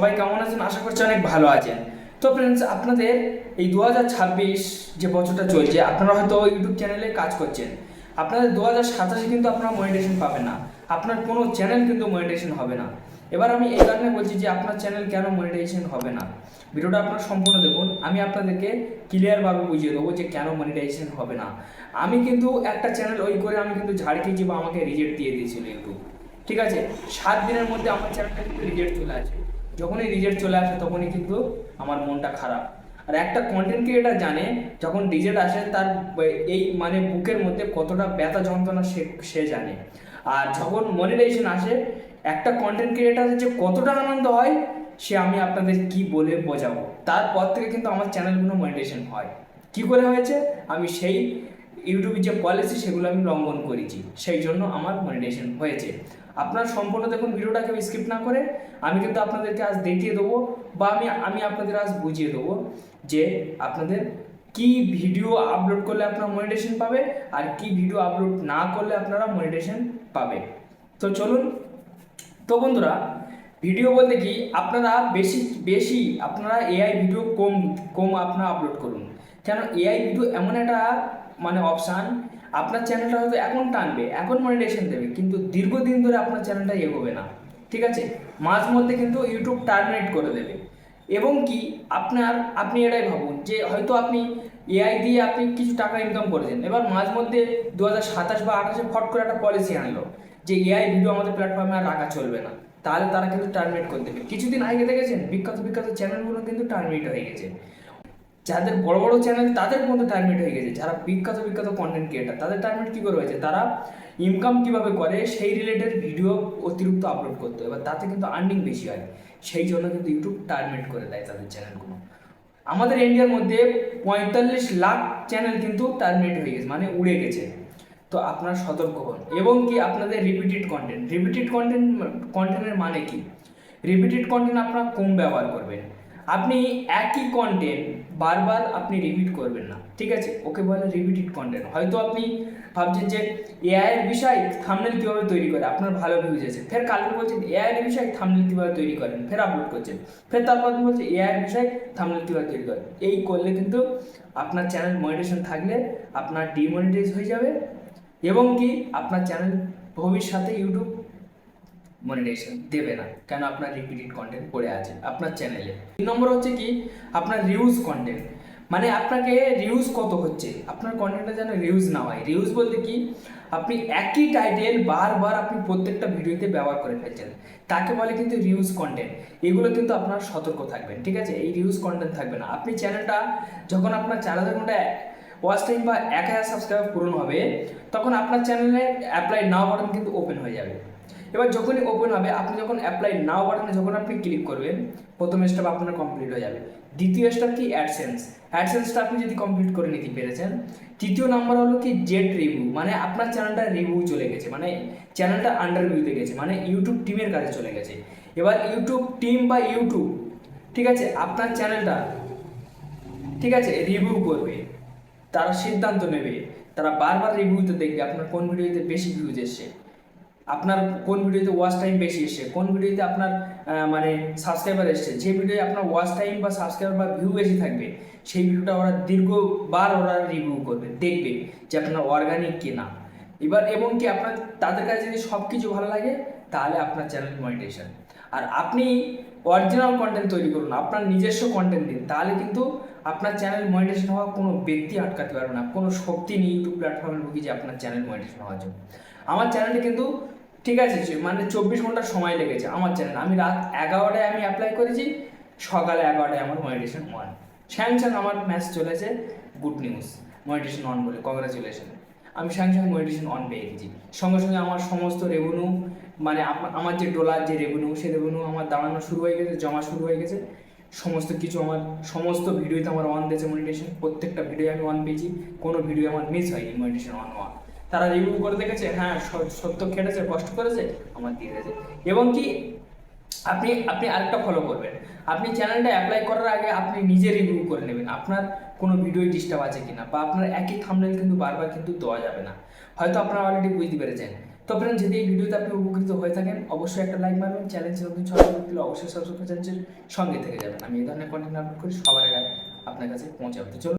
সবাই কেমন আছেন? আশা করছি অনেক ভালো আছেন। তো ফ্রেন্ডস, আপনাদের এই 2026 যে বছরটা চলছে, আপনারা হয়তো ইউটিউব চ্যানেলে কাজ করছেন। আপনাদের 2027 কিন্তু আপনারা মনিটাইজেশন পাবেন না, আপনার কোনো চ্যানেল কিন্তু মনিটাইজেশন হবে না। এবার আমি এই কারণে বলছি যে আপনার চ্যানেল কেন মনিটাইজেশন হবে না। ভিডিওটা আপনারা সম্পূর্ণ দেখুন, আমি আপনাদেরকে ক্লিয়ারভাবে বুঝিয়ে দেবো যে কেন মনিটাইজেশন হবে না। আমি কিন্তু একটা চ্যানেল ওই করে আমি কিন্তু ঝাড় খেয়েছি বা আমাকে রিজেক্ট দিয়ে দিয়েছিল ইউটিউব। ঠিক আছে, 7 দিনের মধ্যে আমার চ্যানেলটা কিন্তু রিজেক্ট চলে আসে। যখনই রিজেক্ট চলে আসে তখনই কিন্তু আমার মনটা খারাপ। আর একটা কন্টেন্ট ক্রিয়েটার জানে যখন রিজেক্ট আসে তার এই মানে বুকের মধ্যে কতটা ব্যথা যন্ত্রণা সে জানে। আর যখন মনিটাইজেশন আসে একটা কন্টেন্ট ক্রিয়েটারের যে কতটা আনন্দ হয় সে আমি আপনাদের কি বলে বোঝাবো। তারপর থেকে কিন্তু আমার চ্যানেলগুলো মনিটাইজেশন হয়। কি করে হয়েছে? আমি সেই ইউটিউবের যে পলিসি সেগুলো আমি লঙ্ঘন করেছি, সেই জন্য আমার মনিটাইজেশন হয়েছে। আপনারা সম্পূর্ণ দেখুন, ভিডিওটাকে স্কিপ না করে। আমি কিন্তু আপনাদেরকে আজ দেখিয়ে দেবো বা আমি আপনাদের আজ বুঝিয়ে দেবো যে আপনাদের কি ভিডিও আপলোড করলে আপনারা মনিটাইজেশন পাবে আর কি ভিডিও আপলোড না করলে আপনারা মনিটাইজেশন পাবে। তো চলুন। তো বন্ধুরা, ভিডিও বলতে কি, আপনারা বেশি বেশি আপনারা এআই ভিডিও কম কম আপনারা আপলোড করুন। কেন? এআই ভিডিও এমন একটা মানে অপশান, আপনার চ্যানেলটা হয়তো এখন টানবে, এখন মনিটাইজেশন দেবে, কিন্তু দীর্ঘদিন ধরে আপনার চ্যানেলটা এগোবে না। ঠিক আছে, মাঝ মধ্যে কিন্তু ইউটিউব টার্মিনেট করে দেবে। এবং কি আপনি এটাই ভাবুন যে হয়তো আপনি এআই দিয়ে আপনি কিছু টাকা ইনকাম করেছেন, এবার মাঝ মধ্যে 2027 বা 28-এ ফট করে একটা পলিসি আনলো যে এআই ভিডিও আমাদের প্ল্যাটফর্মে আর রাখা চলবে না, তাহলে তারা কিন্তু টার্মিনেট করে দেবে। কিছুদিন আগে দেখেছেন বিখ্যাত বিখ্যাত চ্যানেলগুলো কিন্তু টার্মিনেট হয়ে গেছে। যাদের বড় বড় চ্যানেল তাদের মধ্যে টার্মিনেট হয়ে গেছে, যারা বিখ্যাত বিখ্যাত কন্টেন্ট ক্রিয়েটার তাদের টার্মিনেট কী করে হয়েছে, তারা ইনকাম কীভাবে করে সেই রিলেটেড ভিডিও অতিরিক্ত আপলোড করতো, এবার তাতে কিন্তু আর্নিং বেশি হয়, সেই জন্য কিন্তু ইউটিউব টার্মিনেট করে দেয় তাদের চ্যানেলগুলো। আমাদের ইন্ডিয়ার মধ্যে 45 লাখ চ্যানেল কিন্তু টার্মিনেট হয়ে গেছে, মানে উড়ে গেছে। তো আপনারা সতর্ক হন। এবং কি আপনাদের রিপিটেড কন্টেন্টের মানে কি? রিপিটেড কন্টেন্ট আপনারা কম ব্যবহার করবেন। আপনি একই কন্টেন্ট বারবার আপনি রিপিট করবেন না। ঠিক আছে, ওকে বলে রিপিটেড কন্টেন্ট। হয়তো আপনি ভাবছেন যে এআই এর বিষয় থাম্বনেল কীভাবে তৈরি করে, আপনার ভালো ভিউজ আছে, ফের কালকে বলছেন এআই এর বিষয় থাম্বনেল কীভাবে তৈরি করেন, ফের আপলোড করছেন, ফের তারপর আপনি বলছেন এআই এর বিষয় থাম্বনেল কীভাবে তৈরি করেন। এই করলে কিন্তু আপনার চ্যানেল মনিটাইজেশন থাকলে আপনার ডিমনিটাইজ হয়ে যাবে। এবং কি আপনার চ্যানেল ভবিষ্যতে ইউটিউব মনিটাইজেশন দেবে না। কেন? আপনার রিপিটেড কন্টেন্ট পড়ে আছে আপনার চ্যানেলে। 3 নম্বর হচ্ছে কি আপনার রিউজ কন্টেন্ট, মানে আপনাকে রিউজ কত হচ্ছে, আপনার কন্টেন্টটা যেন রিউজ না হয়। রিউজ বলতে কি, আপনি একই টাইটেল বারবার আপনি প্রত্যেকটা ভিডিওতে ব্যবহার করে ফেলছেন, তাকে বলে কিন্তু রিউজ কন্টেন্ট। এগুলো কিন্তু আপনার সতর্ক থাকবেন। ঠিক আছে, এই রিউজ কন্টেন্ট থাকবে না। আপনি চ্যানেলটা যখন আপনার 4000 ঘন্টা ওয়াচ টাইম বা 1000 সাবস্ক্রাইবার পূরণ হবে, তখন আপনার চ্যানেলে অ্যাপ্লাই নাও বাটন কিন্তু ওপেন হয়ে যাবে। এবার যখনই ওপেন হবে, আপনি যখন অ্যাপ্লাই নাও বাটনে যখন আপনি ক্লিক করবেন, প্রথম স্টেপ আপনার কমপ্লিট হয়ে যাবে। দ্বিতীয় স্টেপ কি? অ্যাডসেন্সটা আপনি যদি কমপ্লিট করে নিতে পেরেছেন। তৃতীয় নাম্বার হলো কি জেট রিভিউ, মানে আপনার চ্যানেলটা রিভিউ চলে গেছে, মানে চ্যানেলটা আন্ডার রিভিউতে গেছে, মানে ইউটিউব টিমের কাছে চলে গেছে। এবার ইউটিউব টিম বা ইউটিউব, ঠিক আছে, আপনার চ্যানেলটা, ঠিক আছে, রিভিউ করবে, তারা সিদ্ধান্ত নেবে, তারা বারবার রিভিউতে দেখবে আপনার কোন ভিডিওতে বেশি ভিউজ এসছে, আপনার কোন ভিডিওতে ওয়াচ টাইম বেশি এসছে, কোন ভিডিওতে আপনার মানে সাবস্ক্রাইবার এসছে। যে ভিডিওতে আপনার ওয়াচ টাইম বা সাবস্ক্রাইবার বা ভিউ বেশি থাকবে সেই ভিডিওটা ওরা দীর্ঘবার ওরা রিভিউ করবে, দেখবে যে আপনার অর্গানিক কি না। এবার এবং কি আপনার তাদের কাছে যদি সব কিছু ভালো লাগে তাহলে আপনার চ্যানেল মনিটাইজেশন। আর আপনি অরিজিনাল কন্টেন্ট তৈরি করুন, আপনার নিজস্ব কন্টেন্ট দিন, তাহলে কিন্তু আপনার চ্যানেল মনিটাইজেশন হওয়া কোনো ব্যক্তি আটকাতে পারবে না, কোনো শক্তি নেই ইউটিউব প্ল্যাটফর্মে ঢুকে যে আপনার চ্যানেল মনিটাইজেশন হওয়ার জন্য। আমার চ্যানেলটি কিন্তু, ঠিক আছে, মানে 24 ঘন্টা সময় লেগেছে আমার চ্যানেল। আমি রাত 11টায় আমি অ্যাপ্লাই করেছি, সকালে 11টায় আমার মনিটাইজেশন অন। স্যামসাং আমার ম্যাচ চলেছে, গুড নিউজ, মনিটাইজেশন অন বলে কংগ্রাচুলেশন। আমি স্যামসাং মনিটাইজেশন অন পেয়ে গেছি। সঙ্গে সঙ্গে আমার সমস্ত রেভিনিউ, মানে আমার যে ডলার যে রেভিনিউ, সেই রেভিনিউ আমার দাঁড়ানো শুরু হয়ে গেছে, জমা শুরু হয়ে গেছে। সমস্ত কিছু আমার সমস্ত ভিডিওতে আমার অন দিয়েছে মনিটাইজেশন, প্রত্যেকটা ভিডিও আমি অন পেয়েছি, কোনো ভিডিও আমার মিস হয়নি মনিটাইজেশন অন হওয়া। তারা রিভিউ করে দেখেছে, হ্যাঁ সত্য খেটেছে, কষ্ট করেছে, আমার দিয়ে দিয়েছে। এবং কি আপনি আপনি আরেকটা ফলো করবেন, আপনি চ্যানেলটা অ্যাপ্লাই করার আগে আপনি নিজে রিভিউ করে নেবেন আপনার কোনো ভিডিও ডিস্টার্ব আছে কিনা, বা আপনার একই থাম্বনেল কিন্তু বারবার কিন্তু দেওয়া যাবে না। হয়তো আপনারা অলরেডি বুঝতে পেরেছেন তো ফ্রেন্ড, যদি এই ভিডিওতে আপনি উপকৃত হয়ে থাকেন অবশ্যই একটা লাইক মারবেন, চ্যালেঞ্জে নতুন সদস্য হলে অবশ্যই সাবস্ক্রাইব চ্যানেলের সঙ্গে থেকে যাবেন। আমি এই ধরনের কন্টেন্ট আপলোড করি সবার আগে আপনার কাছে পৌঁছাবে। তো চলুন